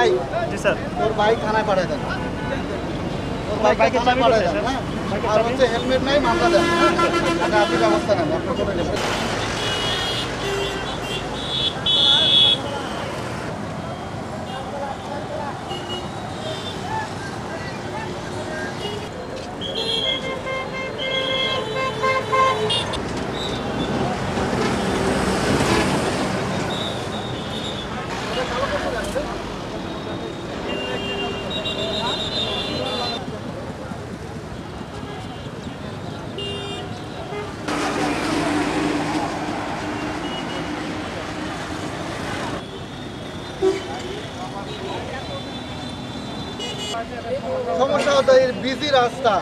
ভাই জি স্যার ওর বাইক থানায় পাঠিয়ে দেন। ওর বাইকে থানায় পাঠিয়ে দেন। হ্যাঁ আর হচ্ছে হেলমেট নাই মামলা দেন। হ্যাঁ আপনি ব্যবস্থা নেন, আপনি চলে যাবেন। সমস্যা হতো এই বিজি রাস্তা,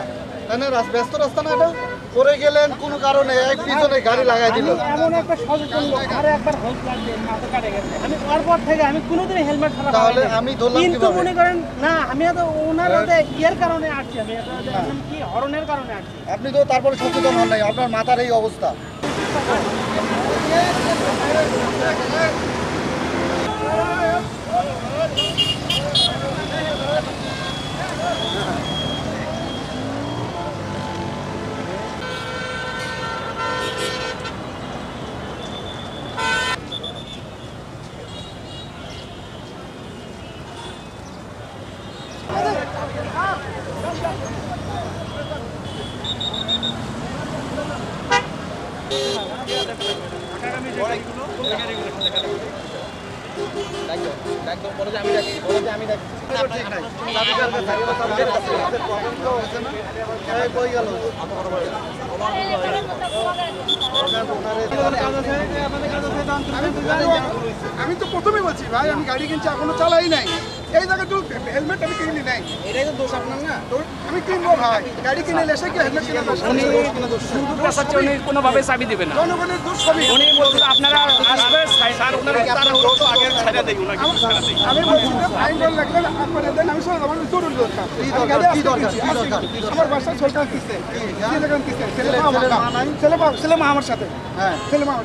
তাই না? ব্যস্ত রাস্তা না, এটা পরে গেলেন কোনো কারণে এক পিছনে গাড়ি লাগাই দিল। এমন একটা সচেতন লোক, আরে একবার হেল্প লাগবে, মাথা কাটে গেছে। আমি তারপর থেকে আমি কোনোদিন হেলমেট ছাড়া তাহলে আমি ধরলাম কিন্তু কিভাবে? মনে করেন না, আমি এত ওনার ইয়ের কারণে আসছি, আমি কি হরনের কারণে আসছি। আপনি তো তারপরে সচেতন হন নাই, আপনার মাথার এই অবস্থা। আমি তো প্রথমেই বলছি ভাই, আমি গাড়ি কিনছি এখনো চালাই নাই, এই জায়গায় তো হেলমেট আমি কিনি নাই। এটাই তো দোষ আপনার না। আমি কিনবো ভাই, গাড়ি কিনে এসে কি হেলমেট কিনে উনি কোনোভাবে চাবি দেবে না। জনগণের দোষ সবই। উনি বলছেন আপনারা আসবে, স্যার ওনারা তারা তো আগে ছেড়ে দেয়, ওনাকে ছেড়ে দেয়। আমি বলছি যে ফাইন করে লাগলে আপনারা দেন, আমি চলে যাবো, আমি জরুরি দরকার। কি দরকার? আমার বাসায় সরকার কিস্তে ছেলে মা আমার সাথে, হ্যাঁ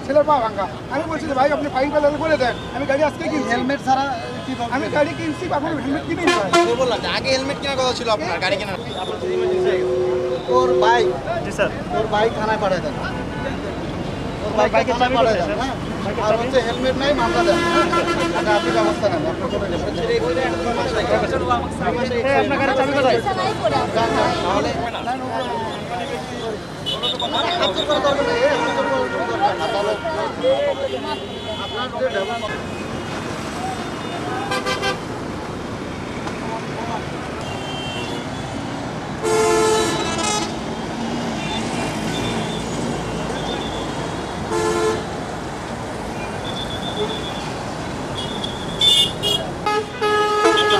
ছেলের পা ভাঙ্গা। আমি বলছি যে ভাই আপনি ফাইন করে দেন, আমি গাড়ি আজকে কিনছি, হেলমেট ছাড়া কি আমি গাড়ি কিনছি, এখন হেলমেট কিনে বললাম আগে হেলমেট কেনার কথা ছিল আপনার, গাড়ি কেনার। ওর বাইক, জি স্যার ওর বাইক থানায় পাঠিয়ে দেন। ওর বাইকে থানায় পাঠিয়ে দেন। হ্যাঁ আর হচ্ছে হেলমেট নাই মামলা দেন। হ্যাঁ আপনি ব্যবস্থা নেন, আপনি চলে যাবেন। আপনার গাড়ি চাবি কোথায়? তাহলে আপনার করা দরকার নেই, আপনার করা দরকার না। তাহলে আপনার যে ব্যবস্থা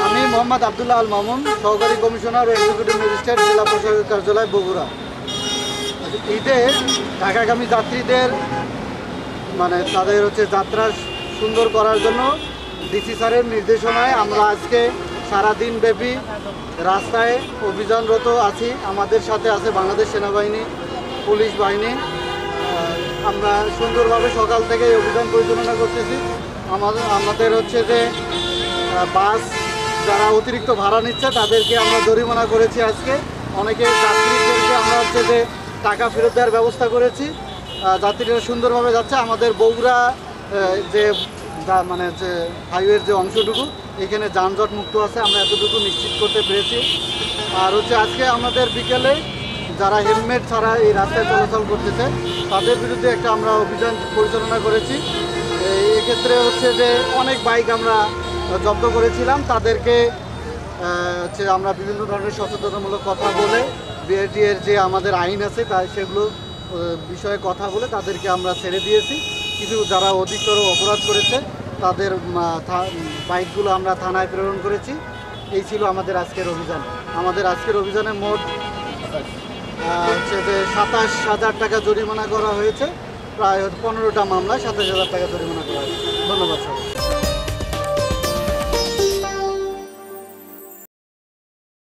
আমি মোহাম্মদ আব্দুল্লাহ আল মামুন, সহকারী কমিশনার ও এক্সিকিউটিভ ম্যাজিস্ট্রেট, জেলা প্রশাসক কার্যালয়, বগুড়া। ঈদে ঢাকাগামী যাত্রীদের মানে তাদের হচ্ছে যাত্রা সুন্দর করার জন্য ডিসি স্যারের নির্দেশনায় আমরা আজকে সারাদিন ব্যাপী রাস্তায় অভিযানরত আছি। আমাদের সাথে আছে বাংলাদেশ সেনাবাহিনী, পুলিশ বাহিনী। আমরা সুন্দরভাবে সকাল থেকে এই অভিযান পরিচালনা করতেছি। আমাদের হচ্ছে যে বাস যারা অতিরিক্ত ভাড়া নিচ্ছে তাদেরকে আমরা জরিমানা করেছি আজকে। অনেকে যাত্রীদেরকে আমরা হচ্ছে যে টাকা ফেরত দেওয়ার ব্যবস্থা করেছি। যাত্রীরা সুন্দরভাবে যাচ্ছে। আমাদের বগুড়া যে মানে যে হাইওয়ের যে অংশটুকু এখানে যানজট মুক্ত আছে, আমরা এতটুকু নিশ্চিত করতে পেরেছি। আর হচ্ছে আজকে আমাদের বিকেলে যারা হেলমেট ছাড়া এই রাস্তায় চলাচল করতেছে তাদের বিরুদ্ধে একটা আমরা অভিযান পরিচালনা করেছি। এক্ষেত্রে হচ্ছে যে অনেক বাইক আমরা জব্দ করেছিলাম। তাদেরকে হচ্ছে আমরা বিভিন্ন ধরনের সচেতনতামূলক কথা বলে বিআরটি এর যে আমাদের আইন আছে তাই সেগুলো বিষয়ে কথা বলে তাদেরকে আমরা ছেড়ে দিয়েছি। কিছু যারা অধিকতর অপরাধ করেছে তাদের বাইকগুলো আমরা থানায় প্রেরণ করেছি। এই ছিল আমাদের আজকের অভিযান। আমাদের আজকের অভিযানে মোট হচ্ছে যে ২৭,০০০ টাকা জরিমানা করা হয়েছে। প্রায় ১৫টা মামলায় ২৭,০০০ টাকা জরিমানা করা হয়েছে। ধন্যবাদ সবাই।